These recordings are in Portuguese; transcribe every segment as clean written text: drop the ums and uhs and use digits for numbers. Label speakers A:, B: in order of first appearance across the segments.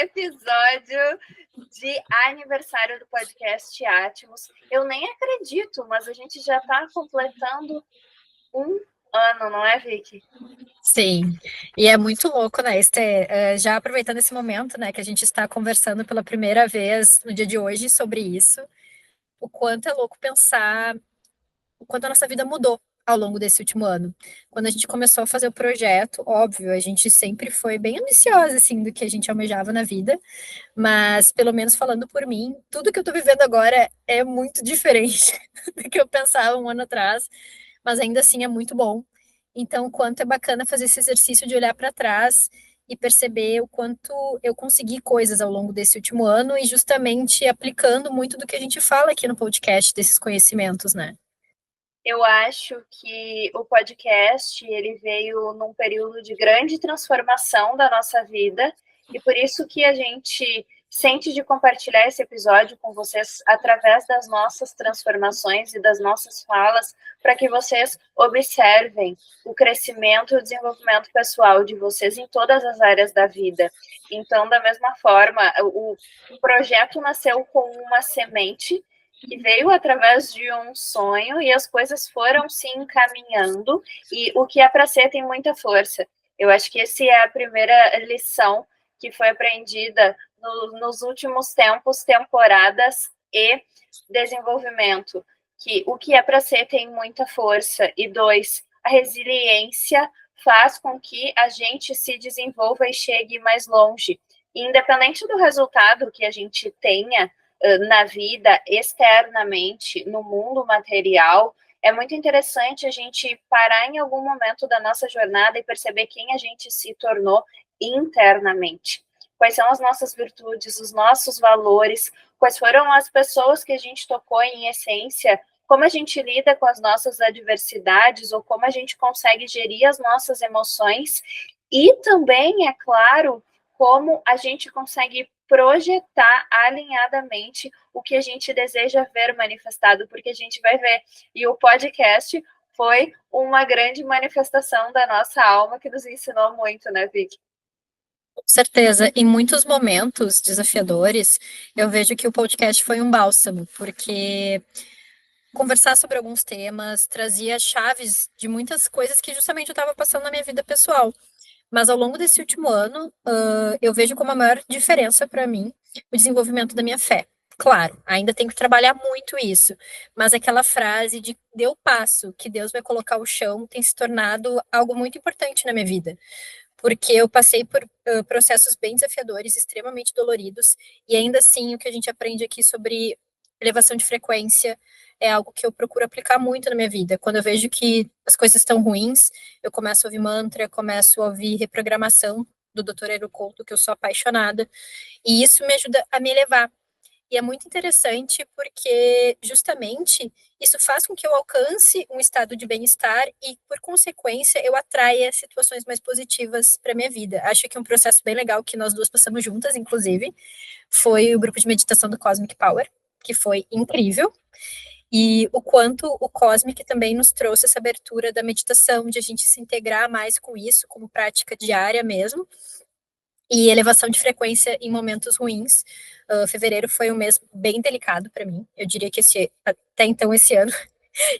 A: episódio de aniversário do podcast Atmos. Eu nem acredito, mas a gente já está completando um ano, não é, Vicky?
B: Sim, e é muito louco, né, já aproveitando esse momento, né, que a gente está conversando pela primeira vez no dia de hoje sobre isso, o quanto é louco pensar o quanto a nossa vida mudou ao longo desse último ano. Quando a gente começou a fazer o projeto, óbvio, a gente sempre foi bem ambiciosa, assim, do que a gente almejava na vida, mas, pelo menos falando por mim, tudo que eu tô vivendo agora é muito diferente do que eu pensava um ano atrás, mas ainda assim é muito bom. Então, o quanto é bacana fazer esse exercício de olhar para trás e perceber o quanto eu consegui coisas ao longo desse último ano e justamente aplicando muito do que a gente fala aqui no podcast, desses conhecimentos, né?
A: Eu acho que o podcast ele veio num período de grande transformação da nossa vida e por isso que a gente sente de compartilhar esse episódio com vocês através das nossas transformações e das nossas falas, para que vocês observem o crescimento e o desenvolvimento pessoal de vocês em todas as áreas da vida. Então, da mesma forma, o projeto nasceu com uma semente que veio através de um sonho e as coisas foram se encaminhando e o que é para ser tem muita força. Eu acho que essa é a primeira lição que foi aprendida nos últimos tempos, temporadas e desenvolvimento, que o que é para ser tem muita força. E dois, a resiliência faz com que a gente se desenvolva e chegue mais longe. Independente do resultado que a gente tenha na vida, externamente, no mundo material, é muito interessante a gente parar em algum momento da nossa jornada e perceber quem a gente se tornou internamente. Quais são as nossas virtudes, os nossos valores, quais foram as pessoas que a gente tocou em essência, como a gente lida com as nossas adversidades ou como a gente consegue gerir as nossas emoções e também, é claro, como a gente consegue projetar alinhadamente o que a gente deseja ver manifestado, porque a gente vai ver. E o podcast foi uma grande manifestação da nossa alma que nos ensinou muito, né, Vicky?
B: Com certeza, em muitos momentos desafiadores, eu vejo que o podcast foi um bálsamo, porque conversar sobre alguns temas trazia chaves de muitas coisas que justamente eu estava passando na minha vida pessoal. Mas ao longo desse último ano, eu vejo como a maior diferença para mim o desenvolvimento da minha fé. Claro, ainda tenho que trabalhar muito isso, mas aquela frase de deu passo, que Deus vai colocar o chão, tem se tornado algo muito importante na minha vida, porque eu passei por processos bem desafiadores, extremamente doloridos, e ainda assim o que a gente aprende aqui sobre elevação de frequência é algo que eu procuro aplicar muito na minha vida. Quando eu vejo que as coisas estão ruins, eu começo a ouvir mantra, começo a ouvir reprogramação do Dr. Eru Couto, que eu sou apaixonada, e isso me ajuda a me elevar. E é muito interessante porque, justamente, isso faz com que eu alcance um estado de bem-estar e, por consequência, eu atraia situações mais positivas para minha vida. Acho que um processo bem legal que nós duas passamos juntas, inclusive, foi o grupo de meditação do Cosmic Power, que foi incrível. E o quanto o Cosmic também nos trouxe essa abertura da meditação, de a gente se integrar mais com isso, como prática diária mesmo e elevação de frequência em momentos ruins. Fevereiro foi um mês bem delicado para mim. Eu diria que até então esse ano,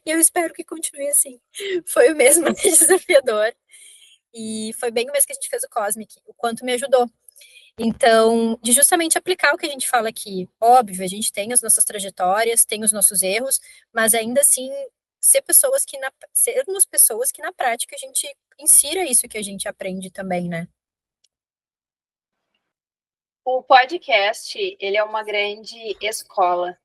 B: e eu espero que continue assim. Foi o mês mais desafiador. E foi bem o mês que a gente fez o Cosmic, o quanto me ajudou. Então, de justamente aplicar o que a gente fala aqui. Óbvio, a gente tem as nossas trajetórias, tem os nossos erros, mas ainda assim sermos pessoas que na prática a gente insira isso que a gente aprende também, né?
A: O podcast, ele é uma grande escola.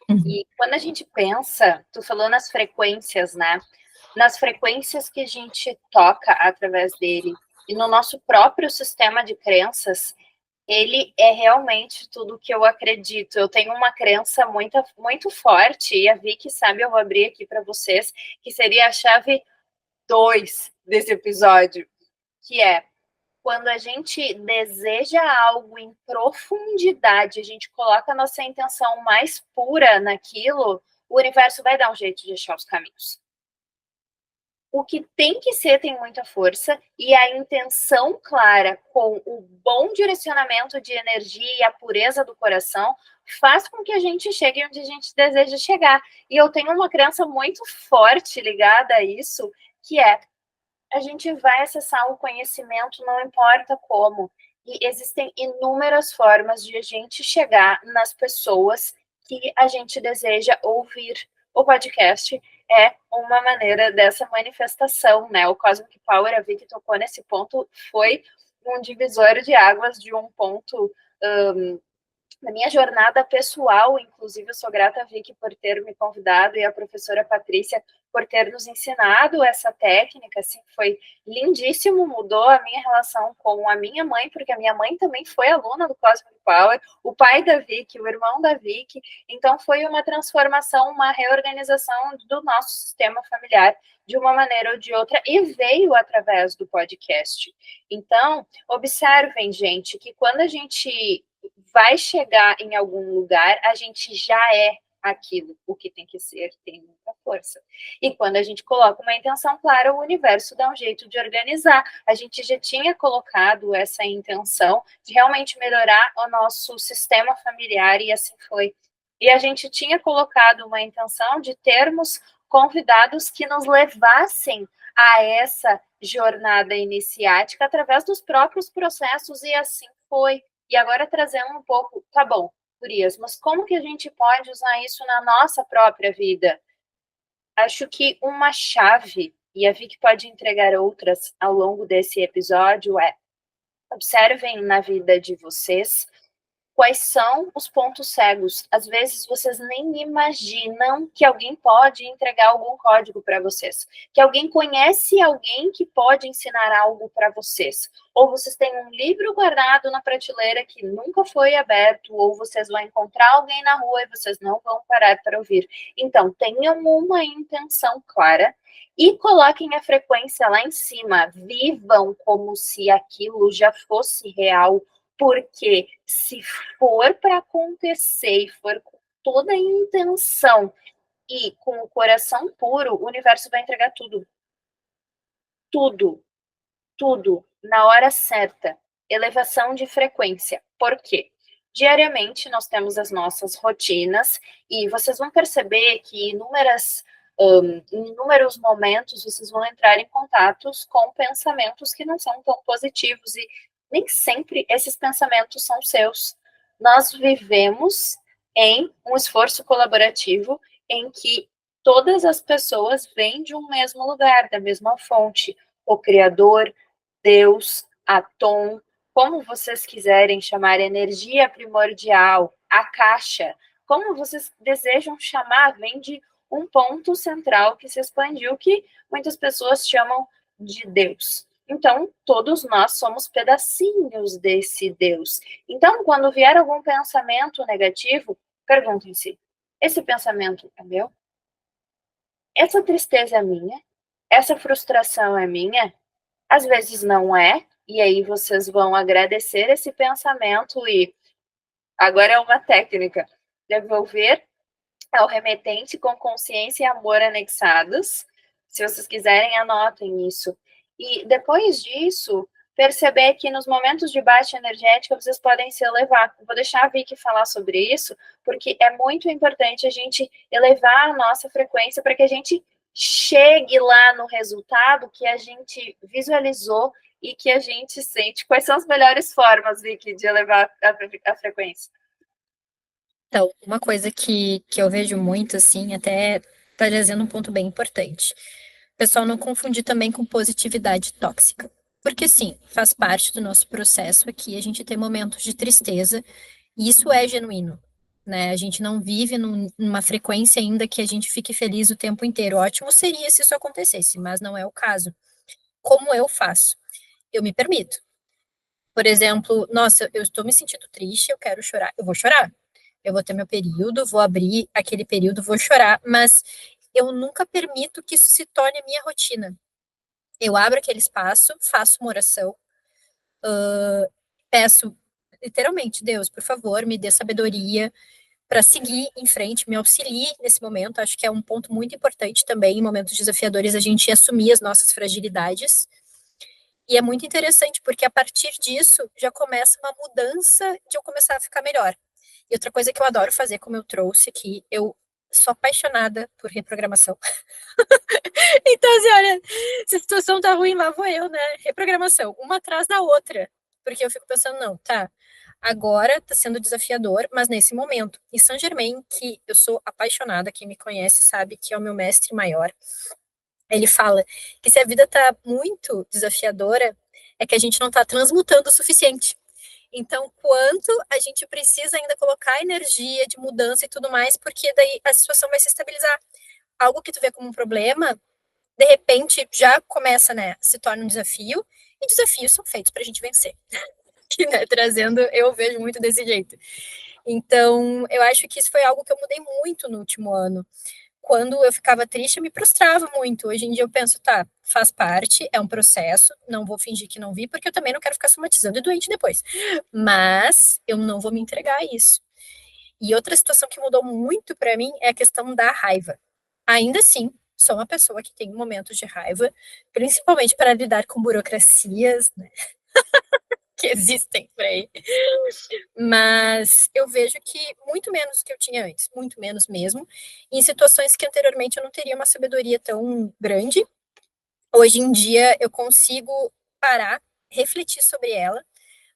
B: Uhum.
A: E quando a gente pensa, tu falou nas frequências, né? Nas frequências que a gente toca através dele e no nosso próprio sistema de crenças, ele é realmente tudo que eu acredito. Eu tenho uma crença muito, muito forte, e a Vicky sabe, eu vou abrir aqui para vocês, que seria a chave 2 desse episódio, que é quando a gente deseja algo em profundidade, a gente coloca a nossa intenção mais pura naquilo, o universo vai dar um jeito de achar os caminhos. o que tem que ser tem muita força e a intenção clara com o bom direcionamento de energia e a pureza do coração faz com que a gente chegue onde a gente deseja chegar. E eu tenho uma crença muito forte ligada a isso, que é a gente vai acessar o conhecimento, não importa como. E existem inúmeras formas de a gente chegar nas pessoas que a gente deseja ouvir. O podcast é uma maneira dessa manifestação, né? O Cosmic Power, a Vicky tocou nesse ponto, foi um divisor de águas de um ponto na minha jornada pessoal, inclusive, eu sou grata a Vicky por ter me convidado e a professora Patrícia por ter nos ensinado essa técnica, assim, foi lindíssimo, mudou a minha relação com a minha mãe, porque a minha mãe também foi aluna do Cosmic Power, o pai da Vicky, o irmão da Vicky, então foi uma transformação, uma reorganização do nosso sistema familiar de uma maneira ou de outra, e veio através do podcast. Então, observem, gente, que quando a gente vai chegar em algum lugar, a gente já é aquilo, o que tem que ser, tem muita força. E quando a gente coloca uma intenção clara, o universo dá um jeito de organizar. A gente já tinha colocado essa intenção de realmente melhorar o nosso sistema familiar e assim foi. E a gente tinha colocado uma intenção de termos convidados que nos levassem a essa jornada iniciática através dos próprios processos e assim foi. E agora trazendo um pouco, tá bom, Gurias, mas como que a gente pode usar isso na nossa própria vida? Acho que uma chave, e a Vicky pode entregar outras ao longo desse episódio, é observem na vida de vocês quais são os pontos cegos. Às vezes vocês nem imaginam que alguém pode entregar algum código para vocês, que alguém conhece alguém que pode ensinar algo para vocês. Ou vocês têm um livro guardado na prateleira que nunca foi aberto, ou vocês vão encontrar alguém na rua e vocês não vão parar para ouvir. Então, tenham uma intenção clara e coloquem a frequência lá em cima. Vivam como se aquilo já fosse real, porque se for para acontecer e for com toda a intenção e com o coração puro, o universo vai entregar tudo. Tudo, tudo, na hora certa. Elevação de frequência. Por quê? Diariamente nós temos as nossas rotinas e vocês vão perceber que em inúmeros momentos vocês vão entrar em contatos com pensamentos que não são tão positivos e nem sempre esses pensamentos são seus. Nós vivemos em um esforço colaborativo em que todas as pessoas vêm de um mesmo lugar, da mesma fonte. O Criador, Deus, Atom, como vocês quiserem chamar, energia primordial, a caixa, como vocês desejam chamar, vem de um ponto central que se expandiu, que muitas pessoas chamam de Deus. Então, todos nós somos pedacinhos desse Deus. Então, quando vier algum pensamento negativo, perguntem-se: esse pensamento é meu? Essa tristeza é minha? Essa frustração é minha? Às vezes não é, e aí vocês vão agradecer esse pensamento e agora é uma técnica: devolver ao remetente com consciência e amor anexados. Se vocês quiserem, anotem isso. E depois disso, perceber que nos momentos de baixa energética vocês podem se elevar. Eu vou deixar a Vicky falar sobre isso, porque é muito importante a gente elevar a nossa frequência para que a gente chegue lá no resultado que a gente visualizou e que a gente sente. Quais são as melhores formas, Vicky, de elevar a frequência?
B: Então, uma coisa que eu vejo muito, assim, até tá trazendo um ponto bem importante. O pessoal não confundir também com positividade tóxica. Porque, sim, faz parte do nosso processo aqui a gente ter momentos de tristeza, e isso é genuíno, né? A gente não vive numa frequência ainda que a gente fique feliz o tempo inteiro. Ótimo seria se isso acontecesse, mas não é o caso. Como eu faço? Eu me permito. Por exemplo, nossa, eu estou me sentindo triste, eu quero chorar, eu vou chorar. Eu vou ter meu período, vou abrir aquele período, vou chorar, mas eu nunca permito que isso se torne a minha rotina. Eu abro aquele espaço, faço uma oração, peço literalmente, Deus, por favor, me dê sabedoria, para seguir em frente, me auxilie nesse momento. Acho que é um ponto muito importante também, em momentos desafiadores, a gente assumir as nossas fragilidades. E é muito interessante, porque a partir disso já começa uma mudança de eu começar a ficar melhor. E outra coisa que eu adoro fazer, como eu trouxe aqui, eu sou apaixonada por reprogramação. Então, assim, olha, se a situação tá ruim, lá vou eu, né? Reprogramação, uma atrás da outra. Porque eu fico pensando, não, tá, agora tá sendo desafiador, mas nesse momento. E Saint Germain, que eu sou apaixonada, quem me conhece sabe que é o meu mestre maior, ele fala que se a vida tá muito desafiadora, é que a gente não tá transmutando o suficiente. Então, quanto a gente precisa ainda colocar energia de mudança e tudo mais, porque daí a situação vai se estabilizar. Algo que tu vê como um problema, de repente já começa, né, se torna um desafio, e desafios são feitos para a gente vencer. Que, né, trazendo, eu vejo muito desse jeito. Então, eu acho que isso foi algo que eu mudei muito no último ano. Quando eu ficava triste, eu me prostrava muito. Hoje em dia eu penso, tá, faz parte, é um processo, não vou fingir que não vi, porque eu também não quero ficar somatizando e doente depois. Mas eu não vou me entregar a isso. E outra situação que mudou muito para mim é a questão da raiva. Ainda assim, sou uma pessoa que tem momentos de raiva, principalmente para lidar com burocracias, né, que existem por aí. Mas eu vejo que muito menos do que eu tinha antes, muito menos mesmo. Em situações que anteriormente eu não teria uma sabedoria tão grande, hoje em dia eu consigo parar, refletir sobre ela,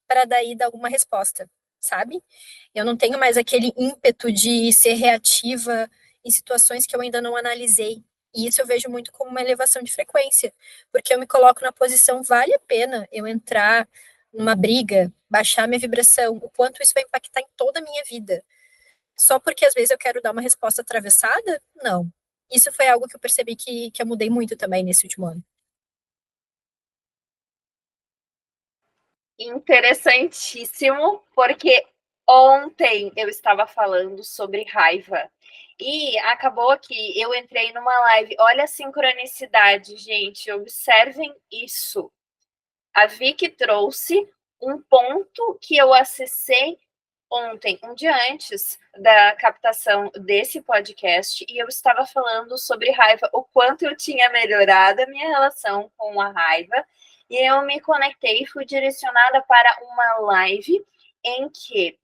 B: para daí dar alguma resposta, sabe? Eu não tenho mais aquele ímpeto de ser reativa em situações que eu ainda não analisei. E isso eu vejo muito como uma elevação de frequência, porque eu me coloco na posição, vale a pena eu entrar numa briga, baixar minha vibração, o quanto isso vai impactar em toda a minha vida. Só porque às vezes eu quero dar uma resposta atravessada? Não. Isso foi algo que eu percebi que eu mudei muito também nesse último ano.
A: Interessantíssimo, porque ontem eu estava falando sobre raiva e acabou que eu entrei numa live. Olha a sincronicidade, gente, observem isso. A Vicky trouxe um ponto que eu acessei ontem, um dia antes da captação desse podcast, e eu estava falando sobre raiva, o quanto eu tinha melhorado a minha relação com a raiva, e eu me conectei e fui direcionada para uma live em que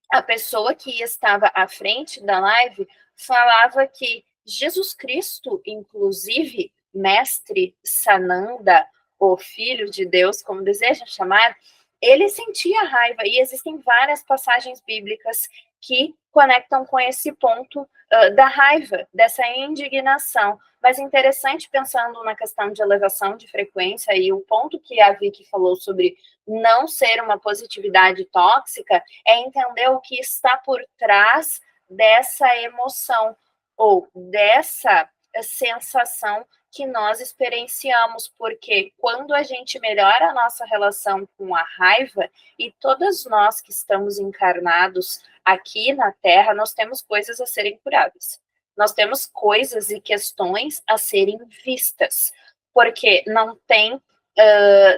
A: a pessoa que estava à frente da live falava que Jesus Cristo, inclusive, mestre Sananda, o filho de Deus, como desejam chamar, ele sentia raiva, e existem várias passagens bíblicas que conectam com esse ponto da raiva, dessa indignação. Mas interessante, pensando na questão de elevação de frequência e o ponto que a Vicky falou sobre não ser uma positividade tóxica, é entender o que está por trás dessa emoção ou dessa sensação que nós experienciamos, porque quando a gente melhora a nossa relação com a raiva, e todas nós que estamos encarnados aqui na Terra, nós temos coisas a serem curáveis. Nós temos coisas e questões a serem vistas, porque não tem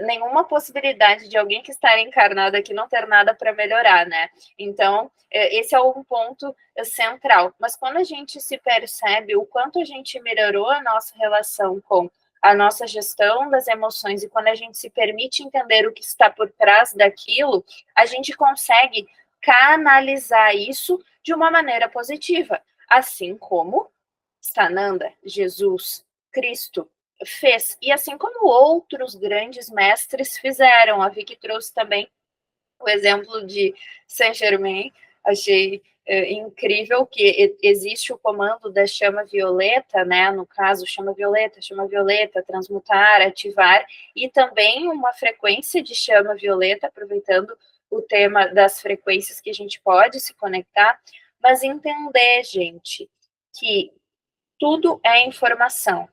A: nenhuma possibilidade de alguém que está encarnado aqui não ter nada para melhorar, né? Então, esse é um ponto central. Mas quando a gente se percebe o quanto a gente melhorou a nossa relação com a nossa gestão das emoções e quando a gente se permite entender o que está por trás daquilo, a gente consegue canalizar isso de uma maneira positiva, assim como Sananda, Jesus, Cristo fez, e assim como outros grandes mestres fizeram. A Vicky trouxe também o exemplo de Saint Germain, achei incrível que existe o comando da chama violeta, né? No caso, chama violeta, transmutar, ativar, e também uma frequência de chama violeta, aproveitando o tema das frequências que a gente pode se conectar, mas entender, gente, que tudo é informação.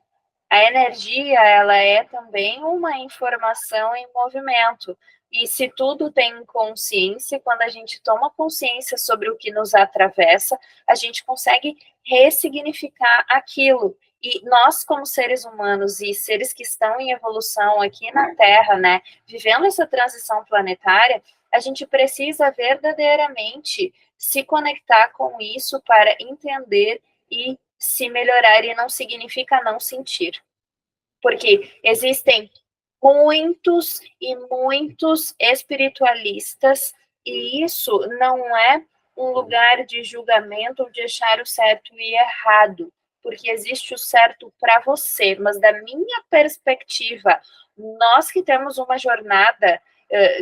A: A energia, ela é também uma informação em movimento. E se tudo tem consciência, quando a gente toma consciência sobre o que nos atravessa, a gente consegue ressignificar aquilo. E nós, como seres humanos e seres que estão em evolução aqui na Terra, né, vivendo essa transição planetária, a gente precisa verdadeiramente se conectar com isso para entender e se melhorar, e não significa não sentir. Porque existem muitos e muitos espiritualistas, e isso não é um lugar de julgamento ou de achar o certo e errado, porque existe o certo para você, mas da minha perspectiva, nós que temos uma jornada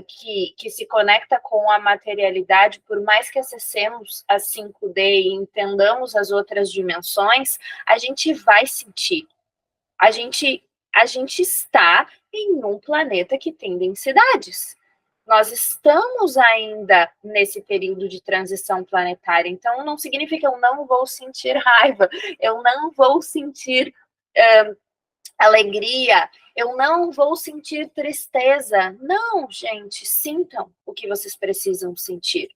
A: que se conecta com a materialidade, por mais que acessemos a 5D e entendamos as outras dimensões, a gente vai sentir. A gente, a gente está em um planeta que tem densidades. Nós estamos ainda nesse período de transição planetária, então não significa que eu não vou sentir raiva, eu não vou sentir alegria, eu não vou sentir tristeza. Não, gente, sintam o que vocês precisam sentir.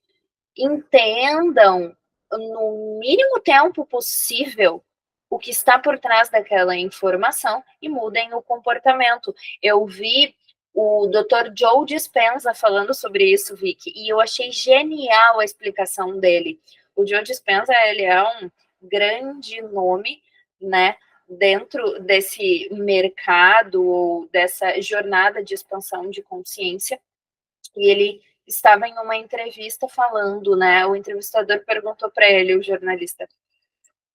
A: Entendam no mínimo tempo possível o que está por trás daquela informação e mudem o comportamento. Eu vi o Dr. Joe Dispenza falando sobre isso, Vicky, e eu achei genial a explicação dele. O Joe Dispenza, ele é um grande nome, né, dentro desse mercado ou dessa jornada de expansão de consciência, e ele estava em uma entrevista falando, né, o entrevistador perguntou para ele, o jornalista,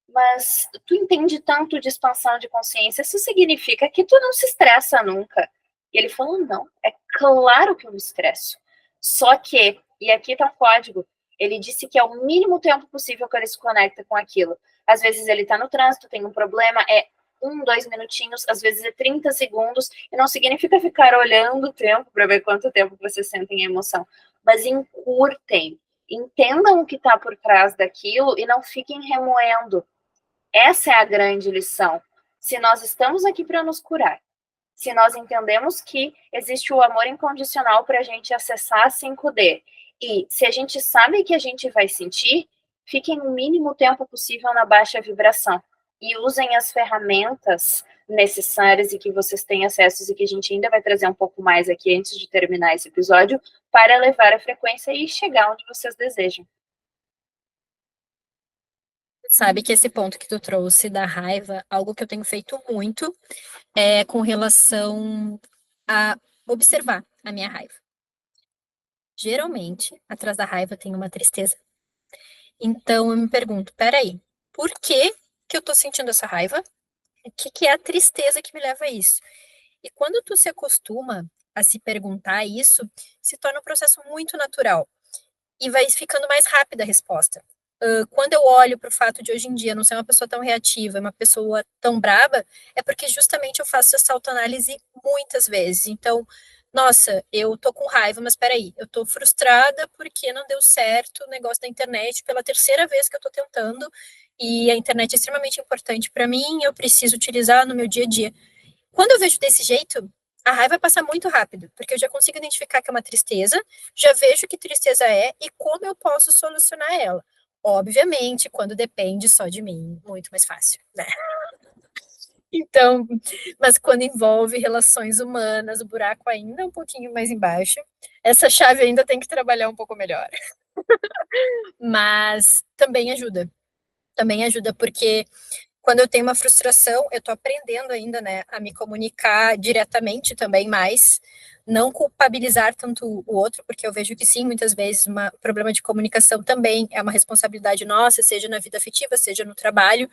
A: mas tu entende tanto de expansão de consciência, isso significa que tu não se estressa nunca. E ele falou, não, é claro que eu me estresso. Só que, e aqui tá um código, ele disse que é o mínimo tempo possível que ele se conecta com aquilo. Às vezes ele tá no trânsito, tem um problema, é 2 minutinhos, às vezes é 30 segundos, e não significa ficar olhando o tempo para ver quanto tempo você sente em emoção, mas encurtem, entendam o que está por trás daquilo e não fiquem remoendo. Essa é a grande lição. Se nós estamos aqui para nos curar, se nós entendemos que existe o amor incondicional para a gente acessar a 5D, e se a gente sabe que a gente vai sentir, fiquem o mínimo tempo possível na baixa vibração e usem as ferramentas necessárias e que vocês têm acesso e que a gente ainda vai trazer um pouco mais aqui antes de terminar esse episódio para levar a frequência e chegar onde vocês desejam.
B: Sabe que esse ponto que tu trouxe da raiva, algo que eu tenho feito muito é com relação a observar a minha raiva. Geralmente, atrás da raiva tem uma tristeza. Então eu me pergunto, peraí, por que que eu tô sentindo essa raiva? O que que é a tristeza que me leva a isso? E quando tu se acostuma a se perguntar isso, se torna um processo muito natural e vai ficando mais rápida a resposta. Quando eu olho para o fato de hoje em dia não ser uma pessoa tão reativa, uma pessoa tão braba, é porque justamente eu faço essa autoanálise muitas vezes. Então, nossa, eu tô com raiva, mas peraí, eu tô frustrada porque não deu certo o negócio da internet pela terceira vez que eu tô tentando, e a internet é extremamente importante para mim, eu preciso utilizar no meu dia a dia. Quando eu vejo desse jeito, a raiva passa muito rápido, porque eu já consigo identificar que é uma tristeza, já vejo que tristeza é e como eu posso solucionar ela. Obviamente, quando depende só de mim, muito mais fácil, né? Então, mas quando envolve relações humanas, o buraco ainda é um pouquinho mais embaixo. Essa chave ainda tem que trabalhar um pouco melhor. Mas também ajuda. Também ajuda porque quando eu tenho uma frustração, eu estou aprendendo ainda, né, a me comunicar diretamente também mais, não culpabilizar tanto o outro, porque eu vejo que sim, muitas vezes um problema de comunicação também é uma responsabilidade nossa, seja na vida afetiva, seja no trabalho,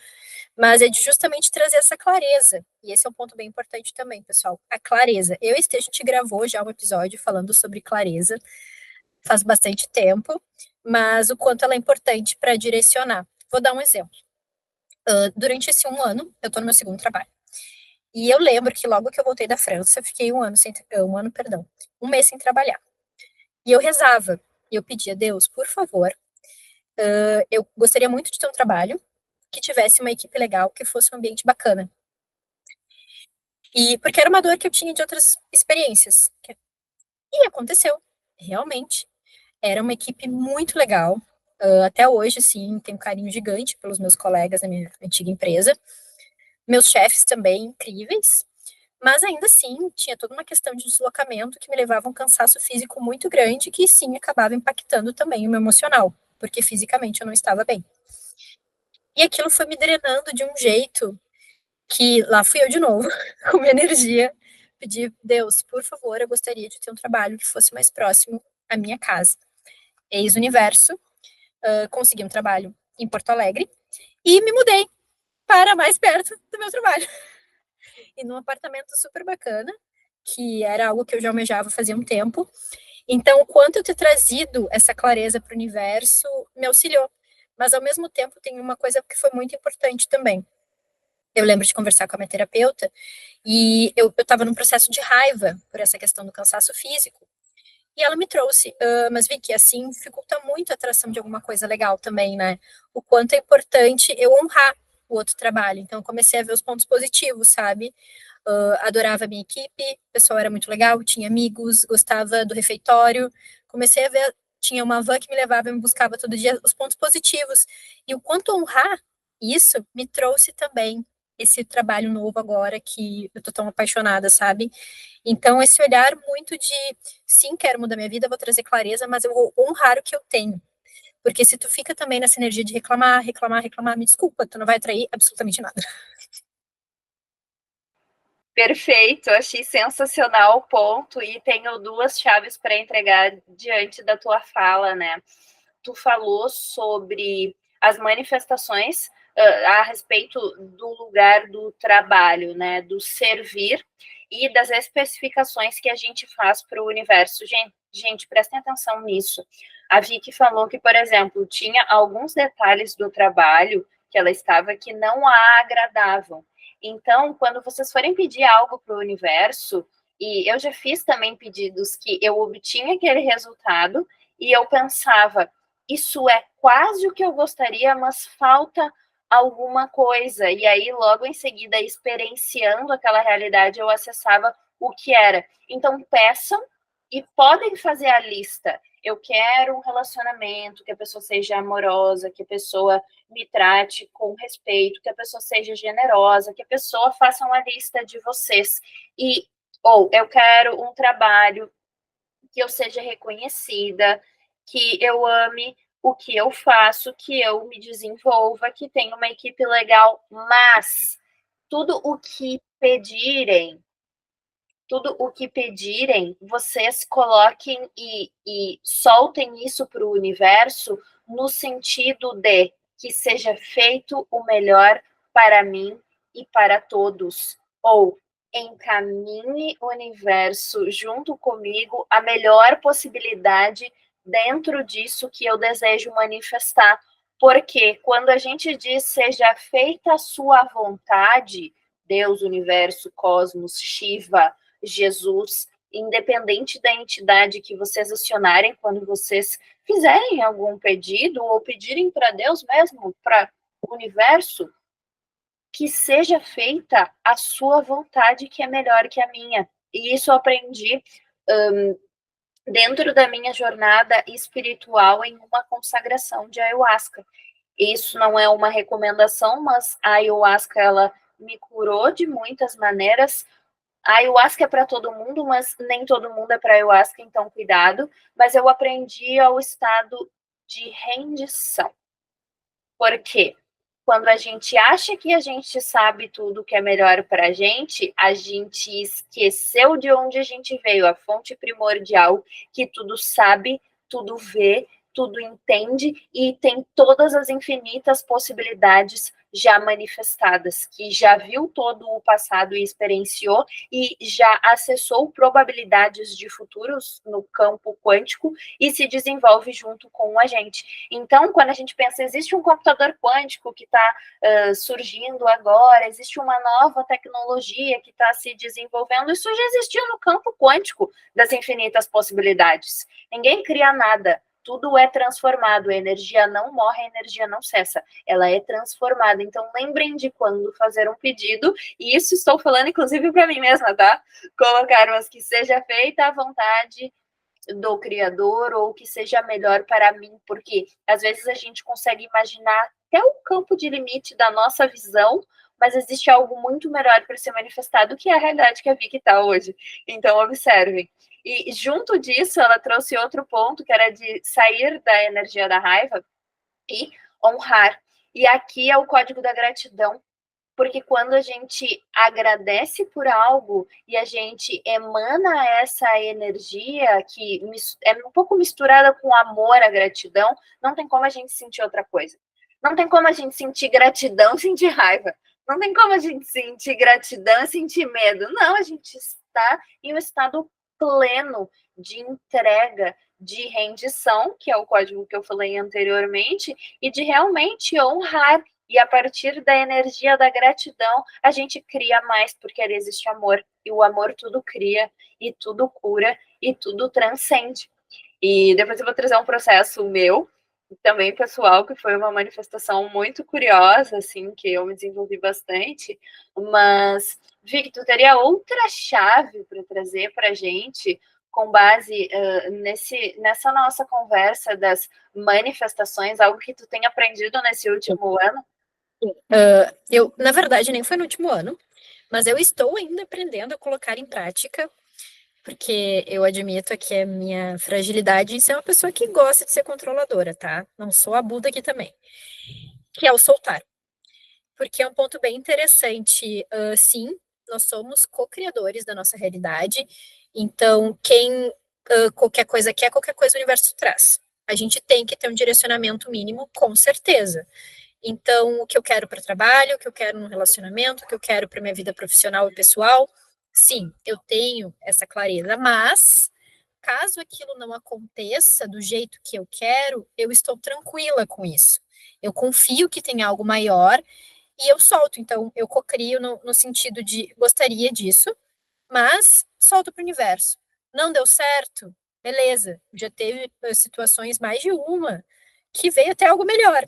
B: mas é de justamente trazer essa clareza. E esse é um ponto bem importante também, pessoal, a clareza. Eu e a gente gravou já um episódio falando sobre clareza, faz bastante tempo, mas o quanto ela é importante para direcionar. Vou dar um exemplo. Durante esse 1 ano, eu estou no meu segundo trabalho. E eu lembro que logo que eu voltei da França, eu fiquei um mês sem trabalhar. E eu rezava, e eu pedia a Deus, por favor, eu gostaria muito de ter um trabalho que tivesse uma equipe legal, que fosse um ambiente bacana. E porque era uma dor que eu tinha de outras experiências. E aconteceu, realmente. Era uma equipe muito legal. Até hoje, assim, tenho um carinho gigante pelos meus colegas da minha antiga empresa. Meus chefes também incríveis, mas ainda assim tinha toda uma questão de deslocamento que me levava a um cansaço físico muito grande, que sim acabava impactando também o meu emocional. porque fisicamente eu não estava bem. E aquilo foi me drenando de um jeito que lá fui eu de novo, com minha energia, pedir, Deus, por favor, eu gostaria de ter um trabalho que fosse mais próximo à minha casa. Eis Universo, consegui um trabalho em Porto Alegre e me mudei para mais perto do meu trabalho. E num apartamento super bacana, que era algo que eu já almejava fazia um tempo. Então, o quanto eu ter trazido essa clareza para o universo me auxiliou. Mas, ao mesmo tempo, tem uma coisa que foi muito importante também. Eu lembro de conversar com a minha terapeuta e eu estava num processo de raiva por essa questão do cansaço físico. E ela me trouxe, mas Vicky, assim dificulta muito a atração de alguma coisa legal também, né? O quanto é importante eu honrar o outro trabalho. Então, eu comecei a ver os pontos positivos, sabe? Adorava a minha equipe, o pessoal era muito legal, tinha amigos, gostava do refeitório. Comecei a ver, tinha uma van que me levava e me buscava todo dia os pontos positivos. E o quanto honrar isso me trouxe também esse trabalho novo agora que eu tô tão apaixonada, sabe? Então, esse olhar muito de, sim, quero mudar minha vida, vou trazer clareza, mas eu vou honrar o que eu tenho. Porque se tu fica também nessa energia de reclamar, reclamar, reclamar, me desculpa, tu não vai atrair absolutamente nada.
A: Perfeito, achei sensacional o ponto e tenho duas chaves para entregar diante da tua fala, né? Tu falou sobre as manifestações a respeito do lugar do trabalho, né? Do servir e das especificações que a gente faz para o universo. Gente, prestem atenção nisso. A Vicky falou que, por exemplo, tinha alguns detalhes do trabalho que ela estava que não a agradavam. Então, quando vocês forem pedir algo para o universo, e eu já fiz também pedidos que eu obtinha aquele resultado e eu pensava, isso é quase o que eu gostaria, mas falta alguma coisa. E aí, logo em seguida, experienciando aquela realidade, eu acessava o que era. Então, peçam e podem fazer a lista. Eu quero um relacionamento, que a pessoa seja amorosa, que a pessoa me trate com respeito, que a pessoa seja generosa, que a pessoa faça uma lista de vocês. Ou eu quero um trabalho que eu seja reconhecida, que eu ame o que eu faço, que eu me desenvolva, que tenha uma equipe legal, mas tudo o que pedirem, vocês coloquem e soltem isso para o universo no sentido de que seja feito o melhor para mim e para todos. Ou encaminhe o universo junto comigo a melhor possibilidade dentro disso que eu desejo manifestar. Porque quando a gente diz seja feita a sua vontade, Deus, universo, cosmos, Shiva, Jesus, independente da entidade que vocês acionarem quando vocês fizerem algum pedido ou pedirem para Deus mesmo, para o universo, que seja feita a sua vontade, que é melhor que a minha. E isso eu aprendi dentro da minha jornada espiritual em uma consagração de ayahuasca. Isso não é uma recomendação, mas a ayahuasca ela me curou de muitas maneiras. A ayahuasca é para todo mundo, mas nem todo mundo é para ayahuasca, então cuidado. Mas eu aprendi ao estado de rendição. Por quê? Quando a gente acha que a gente sabe tudo que é melhor para a gente esqueceu de onde a gente veio, a fonte primordial, que tudo sabe, tudo vê, tudo entende e tem todas as infinitas possibilidades já manifestadas, que já viu todo o passado e experienciou e já acessou probabilidades de futuros no campo quântico e se desenvolve junto com a gente. Então, quando a gente pensa, existe um computador quântico que está surgindo agora, existe uma nova tecnologia que está se desenvolvendo, isso já existiu no campo quântico das infinitas possibilidades. Ninguém cria nada, tudo é transformado, a energia não morre, a energia não cessa, ela é transformada. Então, lembrem de quando fazer um pedido, e isso estou falando inclusive para mim mesma, tá? Colocar, mas que seja feita à vontade do criador ou que seja melhor para mim, porque às vezes a gente consegue imaginar até o campo de limite da nossa visão, mas existe algo muito melhor para ser manifestado, que é a realidade que a Vicky está hoje. Então, observem. E junto disso, ela trouxe outro ponto, que era de sair da energia da raiva e honrar. E aqui é o código da gratidão, porque quando a gente agradece por algo e a gente emana essa energia que é um pouco misturada com amor, a gratidão, não tem como a gente sentir outra coisa. Não tem como a gente sentir gratidão, sentir raiva. Não tem como a gente sentir gratidão e sentir medo. Não, a gente está em um estado pleno de entrega, de rendição, que é o código que eu falei anteriormente, e de realmente honrar. E a partir da energia da gratidão, a gente cria mais, porque ali existe amor. E o amor tudo cria, e tudo cura, e tudo transcende. E depois eu vou trazer um processo meu, também pessoal, que foi uma manifestação muito curiosa, assim, que eu me desenvolvi bastante. Mas, Vic, tu teria outra chave para trazer para a gente, com base nessa nossa conversa das manifestações, algo que tu tenha aprendido nesse último ano?
B: Eu, na verdade, nem foi no último ano, mas eu estou ainda aprendendo a colocar em prática, porque eu admito que a minha fragilidade em ser uma pessoa que gosta de ser controladora, tá? Não sou a Buda aqui também, que é o soltar. Porque é um ponto bem interessante. Sim, nós somos co-criadores da nossa realidade, então quem qualquer coisa quer, qualquer coisa o universo traz. A gente tem que ter um direcionamento mínimo, com certeza. Então, o que eu quero para o trabalho, o que eu quero no relacionamento, o que eu quero para minha vida profissional e pessoal, sim, eu tenho essa clareza, mas caso aquilo não aconteça do jeito que eu quero, eu estou tranquila com isso. Eu confio que tem algo maior e eu solto. Então, eu cocrio no sentido de gostaria disso, mas solto para o universo. Não deu certo? Beleza. Já teve situações, mais de uma, que veio até algo melhor.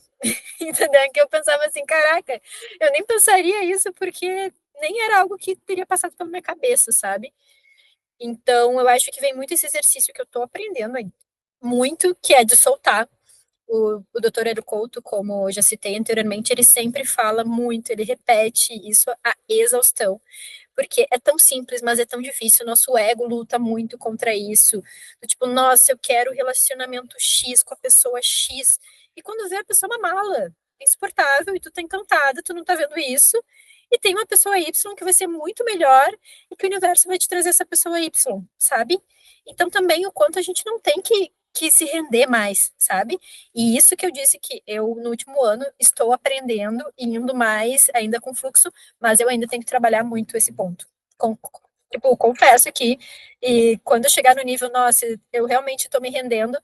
B: Entendeu? Que eu pensava assim, caraca, eu nem pensaria isso porque nem era algo que teria passado pela minha cabeça, sabe? Então, eu acho que vem muito esse exercício que eu tô aprendendo aí. Muito, que é de soltar. O Dr. Hélio Couto, como eu já citei anteriormente, ele sempre fala muito, ele repete isso a exaustão, porque é tão simples, mas é tão difícil. O nosso ego luta muito contra isso. Do tipo, nossa, eu quero relacionamento X com a pessoa X. E quando vê a pessoa é uma mala, é insuportável, e tu tá encantada, tu não tá vendo isso. E tem uma pessoa Y que vai ser muito melhor e que o universo vai te trazer essa pessoa Y, sabe? Então também o quanto a gente não tem que se render mais, sabe? E isso que eu disse que eu, no último ano, estou aprendendo e indo mais, ainda com fluxo, mas eu ainda tenho que trabalhar muito esse ponto. Com, tipo, confesso aqui, e quando eu chegar no nível, nossa, eu realmente estou me rendendo,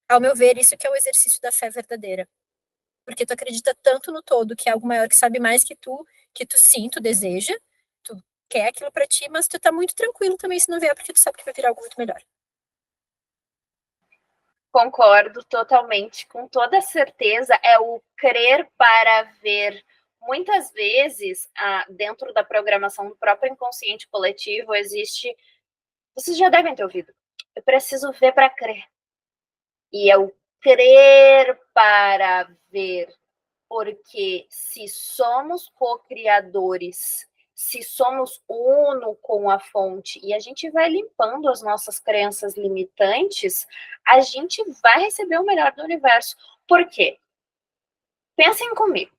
B: ao meu ver, isso que é o exercício da fé verdadeira. Porque tu acredita tanto no todo, que é algo maior que sabe mais que tu sim, tu deseja, tu quer aquilo para ti, mas tu tá muito tranquilo também se não vier, porque tu sabe que vai vir algo muito melhor.
A: Concordo totalmente, com toda certeza, é o crer para ver. Muitas vezes, dentro da programação do próprio inconsciente coletivo, existe. Vocês já devem ter ouvido. Eu preciso ver para crer. E é o crer para ver. Porque se somos co-criadores, se somos uno com a fonte e a gente vai limpando as nossas crenças limitantes, a gente vai receber o melhor do universo. Por quê? Pensem comigo.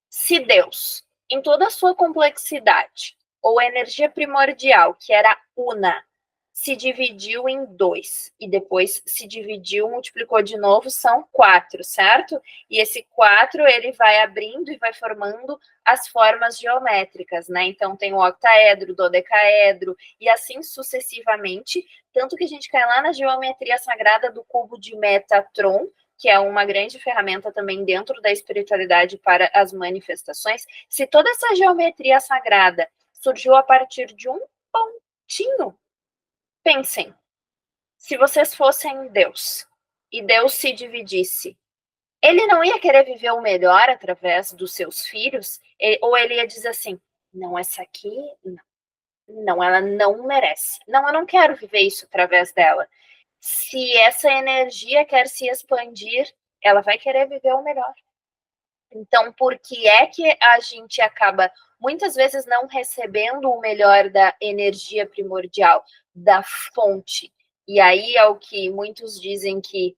A: Se Deus, em toda a sua complexidade, ou a energia primordial, que era una, se dividiu em dois e depois se dividiu, multiplicou de novo, são quatro, certo? E esse quatro ele vai abrindo e vai formando as formas geométricas, né? Então tem o octaedro, o dodecaedro e assim sucessivamente, tanto que a gente cai lá na geometria sagrada do cubo de Metatron, que é uma grande ferramenta também dentro da espiritualidade para as manifestações. Se toda essa geometria sagrada surgiu a partir de um pontinho, pensem, se vocês fossem Deus e Deus se dividisse, ele não ia querer viver o melhor através dos seus filhos? Ou ele ia dizer assim, não, essa aqui, não, ela não merece. Não, eu não quero viver isso através dela. Se essa energia quer se expandir, ela vai querer viver o melhor. Então, por que é que a gente acaba muitas vezes não recebendo o melhor da energia primordial, da fonte. E aí é o que muitos dizem que,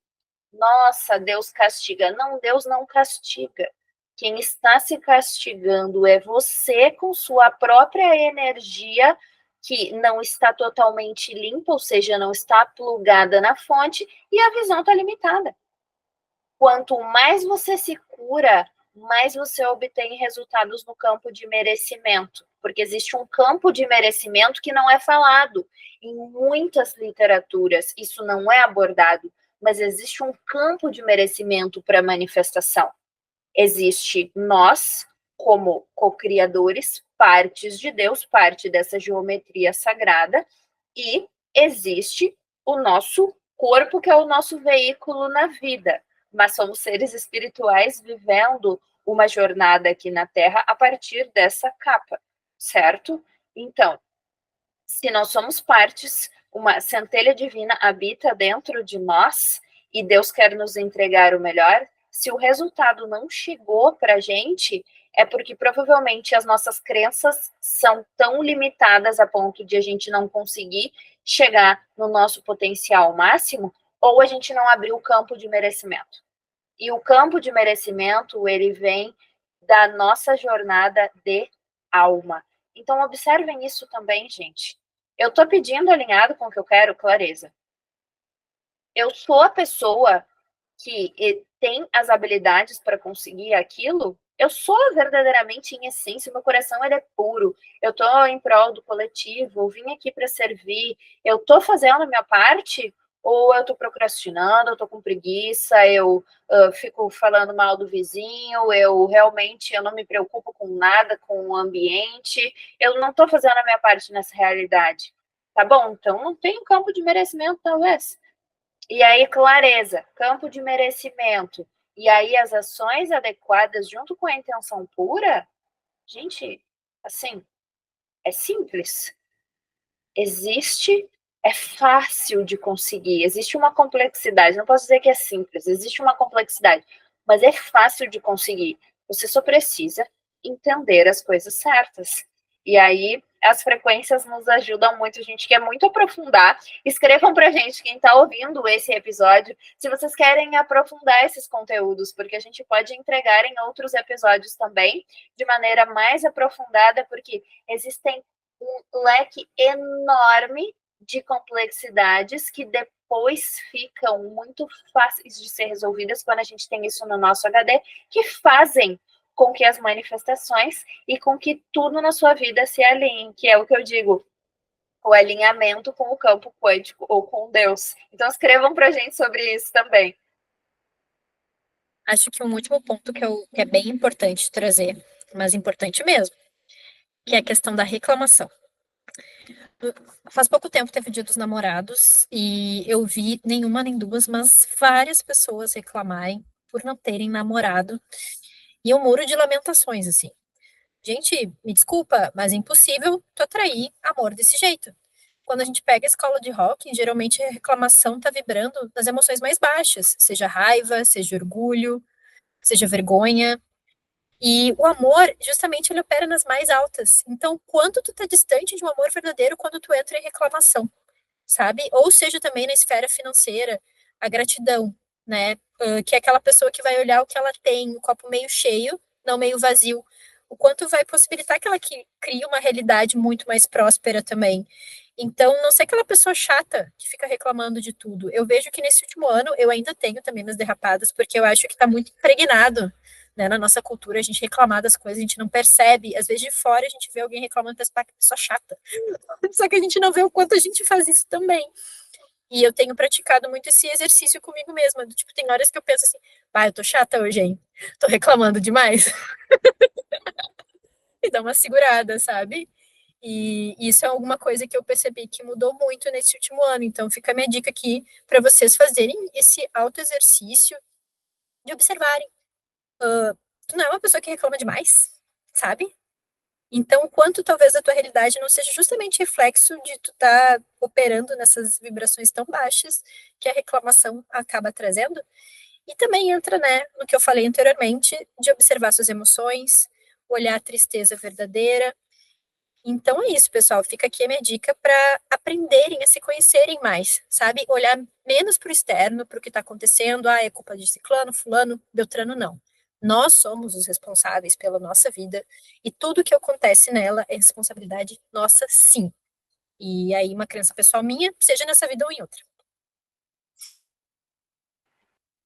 A: nossa, Deus castiga. Não, Deus não castiga. Quem está se castigando é você com sua própria energia que não está totalmente limpa, ou seja, não está plugada na fonte, e a visão está limitada. Quanto mais você se cura, mais você obtém resultados no campo de merecimento, porque existe um campo de merecimento que não é falado em muitas literaturas, isso não é abordado, mas existe um campo de merecimento para manifestação. Existe nós, como co-criadores, partes de Deus, parte dessa geometria sagrada, e existe o nosso corpo, que é o nosso veículo na vida. Mas somos seres espirituais vivendo uma jornada aqui na Terra a partir dessa capa, certo? Então, se nós somos partes, uma centelha divina habita dentro de nós e Deus quer nos entregar o melhor, se o resultado não chegou para a gente, é porque provavelmente as nossas crenças são tão limitadas a ponto de a gente não conseguir chegar no nosso potencial máximo, ou a gente não abriu o campo de merecimento. E o campo de merecimento, ele vem da nossa jornada de alma. Então, observem isso também, gente. Eu estou pedindo alinhado com o que eu quero, clareza. Eu sou a pessoa que tem as habilidades para conseguir aquilo. Eu sou verdadeiramente, em essência, meu coração ele é puro. Eu estou em prol do coletivo, eu vim aqui para servir. Eu estou fazendo a minha parte ou eu estou procrastinando, eu estou com preguiça, eu fico falando mal do vizinho, eu não me preocupo com nada, com o ambiente, eu não estou fazendo a minha parte nessa realidade. Tá bom? Então não tem um campo de merecimento, talvez. E aí, clareza, campo de merecimento. E aí, as ações adequadas junto com a intenção pura, gente, assim, é simples. Existe, é fácil de conseguir. Existe uma complexidade. Não posso dizer que é simples, existe uma complexidade, mas é fácil de conseguir. Você só precisa entender as coisas certas. E aí, as frequências nos ajudam muito. A gente quer muito aprofundar. Escrevam pra gente, quem está ouvindo esse episódio, se vocês querem aprofundar esses conteúdos, porque a gente pode entregar em outros episódios também, de maneira mais aprofundada, porque existem um leque enorme de complexidades que depois ficam muito fáceis de ser resolvidas quando a gente tem isso no nosso HD, que fazem com que as manifestações e com que tudo na sua vida se alinhe, que é o que eu digo, o alinhamento com o campo quântico ou com Deus. Então escrevam pra gente sobre isso também.
B: Acho que um último ponto que é bem importante trazer, mas importante mesmo, que é a questão da reclamação. Faz pouco tempo teve Dia dos Namorados e eu vi nenhuma nem duas, mas várias pessoas reclamarem por não terem namorado. E um muro de lamentações, assim. Gente, me desculpa, mas é impossível tu atrair amor desse jeito. Quando a gente pega a escola de rock, geralmente a reclamação tá vibrando nas emoções mais baixas, seja raiva, seja orgulho, seja vergonha. E o amor, justamente, ele opera nas mais altas. Então, quanto tu tá distante de um amor verdadeiro quando tu entra em reclamação, sabe? Ou seja, também na esfera financeira, a gratidão, né? Que é aquela pessoa que vai olhar o que ela tem, o copo meio cheio, não meio vazio. O quanto vai possibilitar que ela crie uma realidade muito mais próspera também. Então, não ser aquela pessoa chata que fica reclamando de tudo. Eu vejo que nesse último ano eu ainda tenho também minhas derrapadas, porque eu acho que está muito impregnado, né, na nossa cultura, a gente reclamar das coisas, a gente não percebe. Às vezes de fora a gente vê alguém reclamando e pensa, pá, que pessoa chata. Só que a gente não vê o quanto a gente faz isso também. E eu tenho praticado muito esse exercício comigo mesma. Tipo, tem horas que eu penso assim, pá, eu tô chata hoje, hein? Tô reclamando demais. E dá uma segurada, sabe? E isso é alguma coisa que eu percebi que mudou muito nesse último ano. Então, fica a minha dica aqui para vocês fazerem esse autoexercício de observarem. Tu não é uma pessoa que reclama demais, sabe? Então, quanto talvez a tua realidade não seja justamente reflexo de tu estar operando nessas vibrações tão baixas que a reclamação acaba trazendo. E também entra, né, no que eu falei anteriormente, de observar suas emoções, olhar a tristeza verdadeira. Então é isso, pessoal. Fica aqui a minha dica para aprenderem a se conhecerem mais, sabe? Olhar menos para o externo, para o que está acontecendo. Ah, é culpa de ciclano, fulano, beltrano, não. Nós somos os responsáveis pela nossa vida e tudo que acontece nela é responsabilidade nossa, sim. E aí, uma crença pessoal minha, seja nessa vida ou em outra.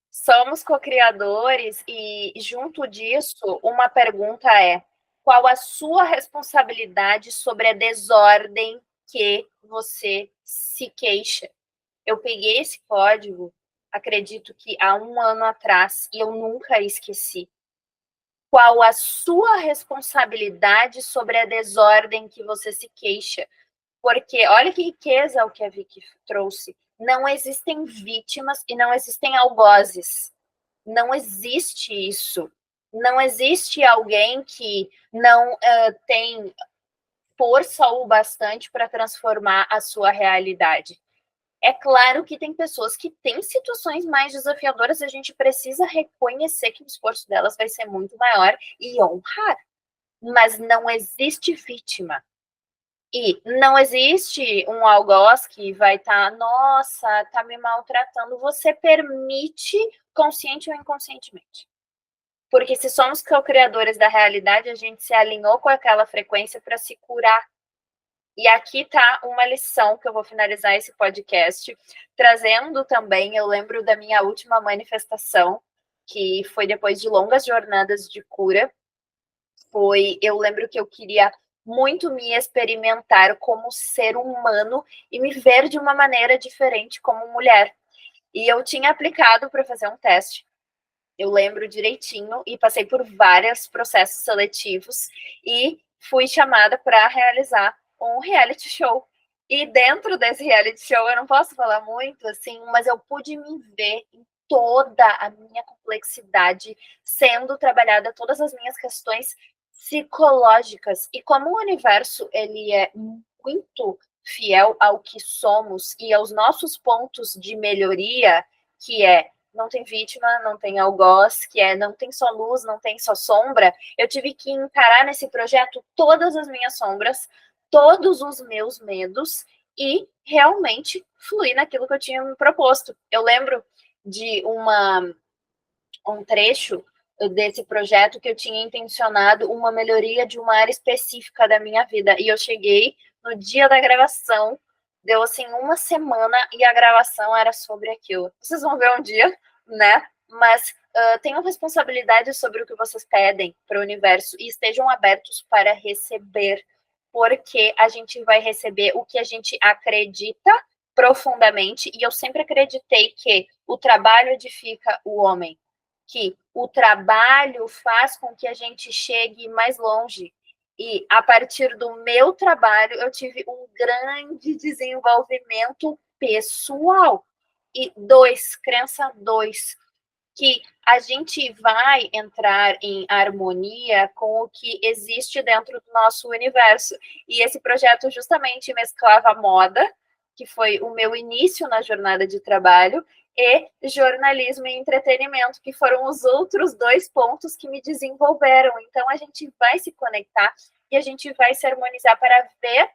A: Somos co-criadores e, junto disso, uma pergunta é: qual a sua responsabilidade sobre a desordem que você se queixa? Eu peguei esse código, acredito que há um ano atrás, e eu nunca esqueci. Qual a sua responsabilidade sobre a desordem que você se queixa? Porque olha que riqueza o que a Vicky trouxe. Não existem vítimas e não existem algozes. Não existe isso. Não existe alguém que não tem força o bastante para transformar a sua realidade. É claro que tem pessoas que têm situações mais desafiadoras e a gente precisa reconhecer que o esforço delas vai ser muito maior e honrar. Mas não existe vítima. E não existe um algoz que vai estar, nossa, tá me maltratando. Você permite, consciente ou inconscientemente. Porque se somos co-criadores da realidade, a gente se alinhou com aquela frequência para se curar. E aqui tá uma lição que eu vou finalizar esse podcast, trazendo também, eu lembro da minha última manifestação, que foi depois de longas jornadas de cura. Eu lembro que eu queria muito me experimentar como ser humano e me ver de uma maneira diferente como mulher. E eu tinha aplicado para fazer um teste. Eu lembro direitinho e passei por vários processos seletivos e fui chamada para realizar um reality show. E dentro desse reality show, eu não posso falar muito, assim, mas eu pude me ver em toda a minha complexidade, sendo trabalhada todas as minhas questões psicológicas. E como o universo, ele é muito fiel ao que somos e aos nossos pontos de melhoria, que é não tem vítima, não tem algoz, que é não tem só luz, não tem só sombra, eu tive que encarar nesse projeto todas as minhas sombras, todos os meus medos e realmente fluir naquilo que eu tinha me proposto. Eu lembro de um trecho desse projeto que eu tinha intencionado uma melhoria de uma área específica da minha vida e eu cheguei no dia da gravação, deu assim uma semana e a gravação era sobre aquilo. Vocês vão ver um dia, né? Mas tenham responsabilidade sobre o que vocês pedem para o universo e estejam abertos para receber, porque a gente vai receber o que a gente acredita profundamente, e eu sempre acreditei que o trabalho edifica o homem, que o trabalho faz com que a gente chegue mais longe. E a partir do meu trabalho, eu tive um grande desenvolvimento pessoal. E crença dois, que a gente vai entrar em harmonia com o que existe dentro do nosso universo. E esse projeto justamente mesclava moda, que foi o meu início na jornada de trabalho, e jornalismo e entretenimento, que foram os outros dois pontos que me desenvolveram. Então, a gente vai se conectar e a gente vai se harmonizar para ver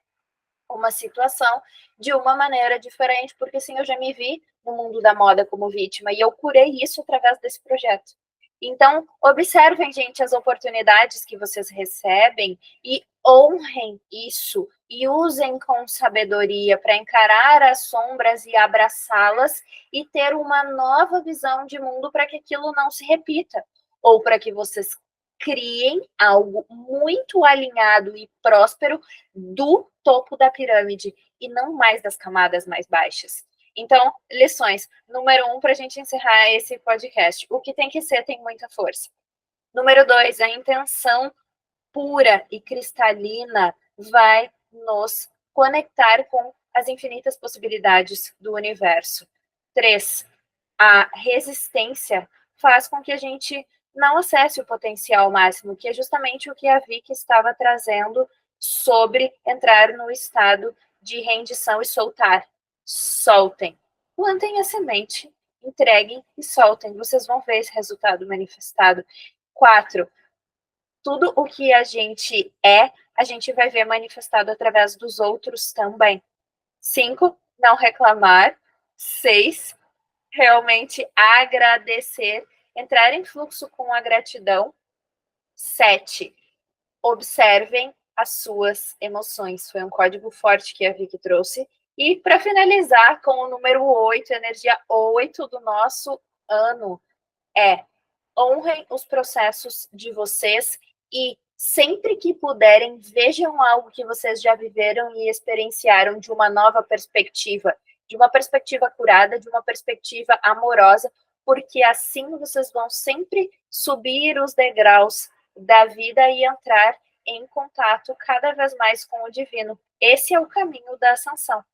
A: uma situação de uma maneira diferente, porque sim, eu já me vi no mundo da moda como vítima e eu curei isso através desse projeto. Então, observem, gente, as oportunidades que vocês recebem e honrem isso e usem com sabedoria para encarar as sombras e abraçá-las e ter uma nova visão de mundo para que aquilo não se repita ou para que vocês criem algo muito alinhado e próspero do topo da pirâmide e não mais das camadas mais baixas. Então, lições. Número 1, para a gente encerrar esse podcast. O que tem que ser tem muita força. Número 2, a intenção pura e cristalina vai nos conectar com as infinitas possibilidades do universo. 3, a resistência faz com que a gente não acesse o potencial máximo, que é justamente o que a Vicky estava trazendo sobre entrar no estado de rendição e soltar. Soltem. Plantem a semente, entreguem e soltem. Vocês vão ver esse resultado manifestado. 4, tudo o que a gente é, a gente vai ver manifestado através dos outros também. 5, não reclamar. 6, realmente agradecer, entrar em fluxo com a gratidão. 7, observem as suas emoções. Foi um código forte que a Vicky trouxe. E para finalizar com o número 8, energia 8 do nosso ano, honrem os processos de vocês e sempre que puderem, vejam algo que vocês já viveram e experienciaram de uma nova perspectiva, de uma perspectiva curada, de uma perspectiva amorosa, porque assim vocês vão sempre subir os degraus da vida e entrar em contato cada vez mais com o divino. Esse é o caminho da ascensão.